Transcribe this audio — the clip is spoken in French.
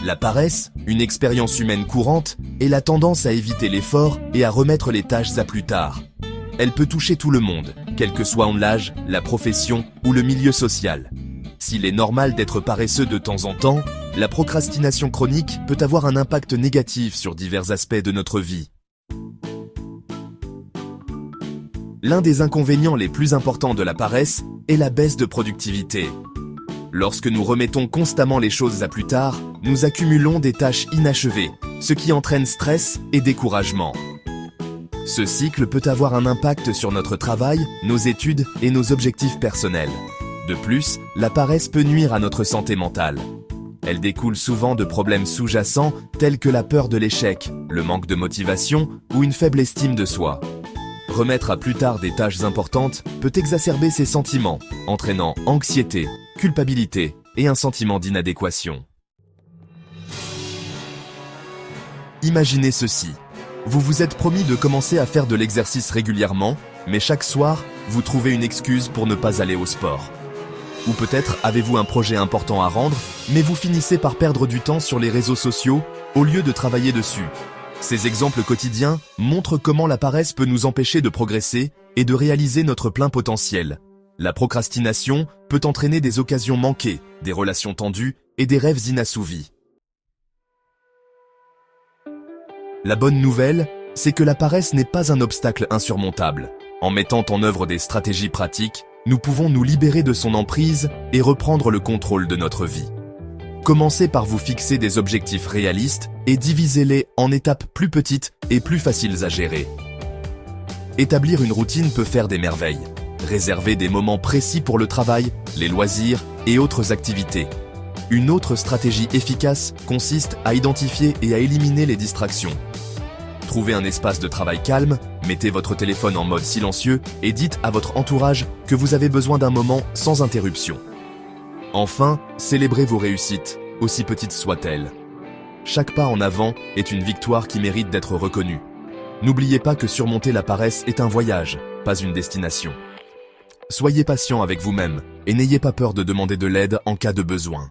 La paresse, une expérience humaine courante, est la tendance à éviter l'effort et à remettre les tâches à plus tard. Elle peut toucher tout le monde, quel que soit l'âge, la profession ou le milieu social. S'il est normal d'être paresseux de temps en temps, la procrastination chronique peut avoir un impact négatif sur divers aspects de notre vie. L'un des inconvénients les plus importants de la paresse est la baisse de productivité. Lorsque nous remettons constamment les choses à plus tard, nous accumulons des tâches inachevées, ce qui entraîne stress et découragement. Ce cycle peut avoir un impact sur notre travail, nos études et nos objectifs personnels. De plus, la paresse peut nuire à notre santé mentale. Elle découle souvent de problèmes sous-jacents tels que la peur de l'échec, le manque de motivation ou une faible estime de soi. Remettre à plus tard des tâches importantes peut exacerber ces sentiments, entraînant anxiété, culpabilité et un sentiment d'inadéquation. Imaginez ceci. Vous vous êtes promis de commencer à faire de l'exercice régulièrement, mais chaque soir, vous trouvez une excuse pour ne pas aller au sport. Ou peut-être avez-vous un projet important à rendre, mais vous finissez par perdre du temps sur les réseaux sociaux au lieu de travailler dessus. Ces exemples quotidiens montrent comment la paresse peut nous empêcher de progresser et de réaliser notre plein potentiel. La procrastination peut entraîner des occasions manquées, des relations tendues et des rêves inassouvis. La bonne nouvelle, c'est que la paresse n'est pas un obstacle insurmontable. En mettant en œuvre des stratégies pratiques, nous pouvons nous libérer de son emprise et reprendre le contrôle de notre vie. Commencez par vous fixer des objectifs réalistes et divisez-les en étapes plus petites et plus faciles à gérer. Établir une routine peut faire des merveilles. Réservez des moments précis pour le travail, les loisirs et autres activités. Une autre stratégie efficace consiste à identifier et à éliminer les distractions. Trouvez un espace de travail calme, mettez votre téléphone en mode silencieux et dites à votre entourage que vous avez besoin d'un moment sans interruption. Enfin, célébrez vos réussites, aussi petites soient-elles. Chaque pas en avant est une victoire qui mérite d'être reconnue. N'oubliez pas que surmonter la paresse est un voyage, pas une destination. Soyez patient avec vous-même et n'ayez pas peur de demander de l'aide en cas de besoin.